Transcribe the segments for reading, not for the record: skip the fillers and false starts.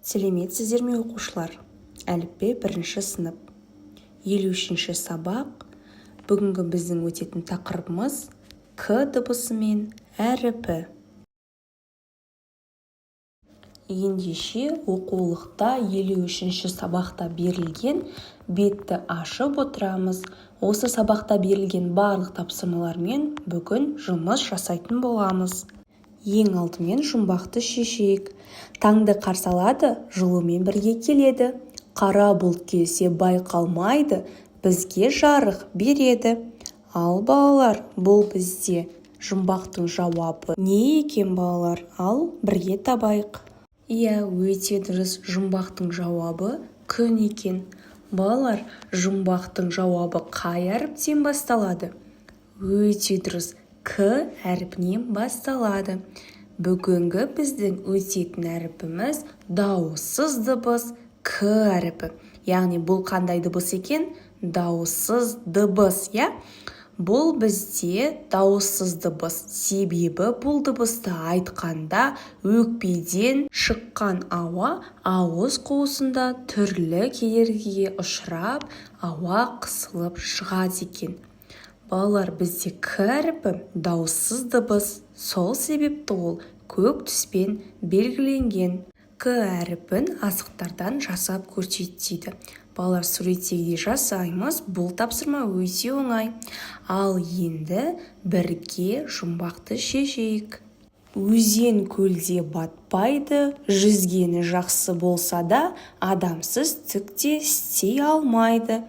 Сәлеметсіздер ме оқушылар? Әліппе 1-ші сынып. 53-ші сабақ. Бүгінгі біздің өтетін тақырыбымыз К дыбысы мен әріпі. Ендеше оқулықта 53-ші сабақта берілген бетті ашып отырамыз. Осы сабақта берілген барлық тапсырмалармен бүгін жұмыс жасайтын боламыз. Ең алдымен жұмбақты шешейік. Таңды қарсы алады, жылумен бірге келеді. Қара бұлт келсе байқалмайды, бізге жарық береді. Ал балалар, бұл бізде жұмбақтың жауабы не екен балалар? Ал бірге табайық. Иә, өте дұрыс, жұмбақтың жауабы күн екен. Балалар, жұмбақтың жауабы қай әріптен басталады? Өте дұрыс, К әріпінен басталады. Бүгінгі біздің өтетін әріпіміз дауыссыз дыбыс К әріпі. Яғни бұл қандай дыбыс екен? Дауыссыз дыбыс, я? Бұл бізде дауыссыз дыбыс. Себебі бұл дыбысты айтқанда өкпеден шыққан ауа ауыз қуысында түрлі кедергіге ұшырап, ауа қысылып шығады екен. Балалар, бізде К әріпі дауыссыз дыбыс. Сол себепті ол көк түспен белгіленген. К әріпін асықтардан жасап көрсетеді. Балалар, суреттегідей жасаймыз. Бұл тапсырма өте оңай. Ал енді бірге жұмбақты шешейік. Өзен көлде батпайды, жүзгені жақсы болса да, адамсыз түк те істей алмайды.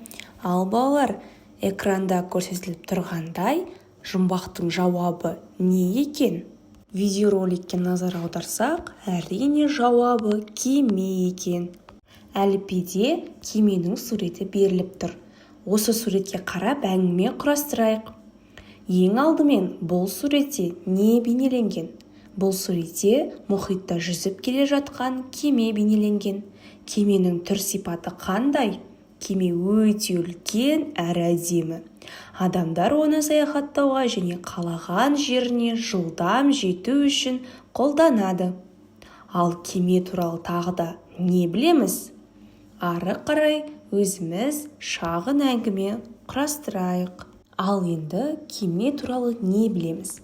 Ал балалар, экранда көрсетіліп тұрғандай, жұмбақтың жауабы не екен? Видеороликке назар аударсақ, әрине жауабы кеме екен. Әліппеде кеменің суреті беріліп тұр. Осы суретке қарап әңгіме құрастырайық. Ең алдымен бұл суретте не бейнеленген? Бұл суретте мұхитта жүзіп келе жатқан кеме бейнеленген. Кеменің түр сипаты қандай? Кеме өте үлкен әрі әдемі. Адамдар оны саяхаттауға және қалаған жеріне жылдам жету үшін қолданады. Ал кеме туралы тағы да не білеміз? Ары қарай өзіміз шағын әңгіме құрастырайық. Ал енді кеме туралы не білеміз?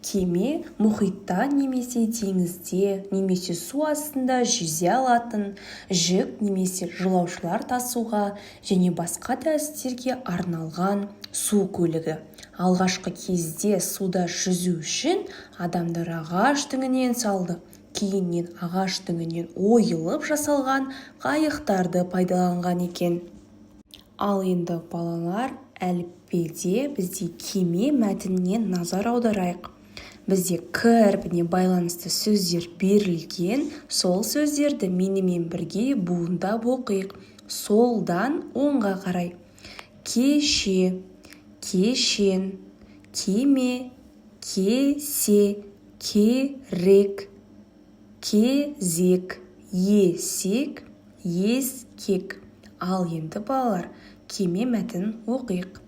Кеме мұхитта немесе теңізде немесе су астында жүзе алатын, жүк немесе жолаушылар тасуға және басқа да істерге арналған су көлігі. Алғашқы кезде суда жүзу үшін адамдар ағаш діңінен салды. Кейіннен ағаш діңінен ойылып жасалған қайықтарды пайдаланған екен. Ал енді балалар, әліппеде бізде кеме мәтініне назар аударайық. Бізде К әрпіне байланысты сөздер берілген, сол сөздерді менімен бірге буындап оқиық. Солдан оңға қарай. Кеше, кешен, кеме, кесе, керек, кезек, есек, ескек. Ал енді балалар, кеме мәтінін оқиық.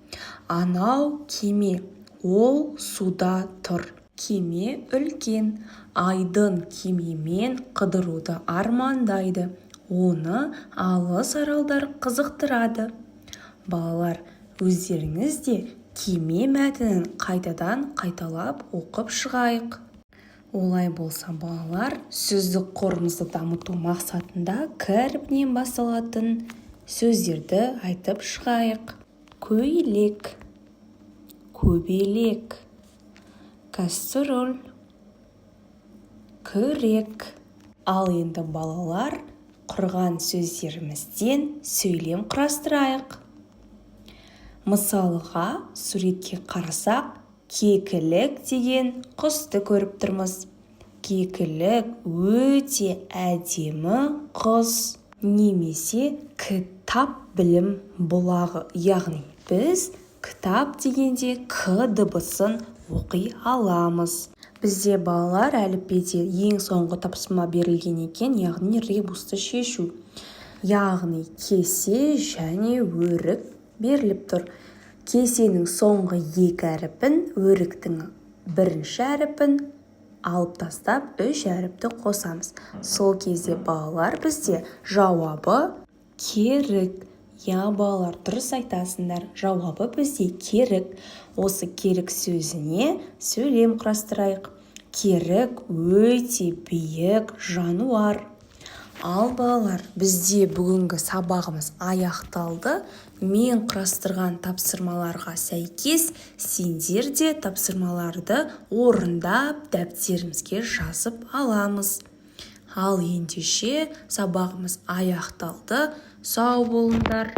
Анау кеме, ол суда тұр. Кеме үлкен, айдын кемемен қыдыруды армандайды. Оны алыс аралдар қызықтырады. Балалар, өздеріңіз де кеме мәтінін қайтадан қайталап оқып шығайық. Олай болса балалар, сөздік қорымызды дамыту мақсатында К әріпінен басталатын сөздерді айтып шығайық. Көйлек, көбелек, кастроль, күрек. Ал енді балалар, құрған сөздерімізден сөйлем құрастырайық. Мысалға, суретке қарасақ, кекілік деген құсты көріп тұрмыз. Кекілік өте әдемі құс. Немесе кітап білім бұлағы. Яғни біз кітап дегенде К дыбысын оқи аламыз. Бізде балалар әліппеде ең соңғы тапсырма берілген екен, яғни ребусты шешу. Яғни кесе және өрік беріліп тұр. Кесенің соңғы екі әріпін, өріктің бірінші әріпін алып тастап үш әріпті қосамыз. Сол кезде балалар бізде жауабы керік. Я, балалар, дұрыс айтасыңдар. Жауабы бізде керік. Осы керік сөзіне сөйлем құрастырайық. Керік өте биік жануар. Ал балалар, бізде бүгінгі сабағымыз аяқталды. Мен құрастырған тапсырмаларға сәйкес сендер де тапсырмаларды орындап дәптерімізге жазып аламыз. Ал ендеше сабағымыз аяқталды. Сау болыңдар.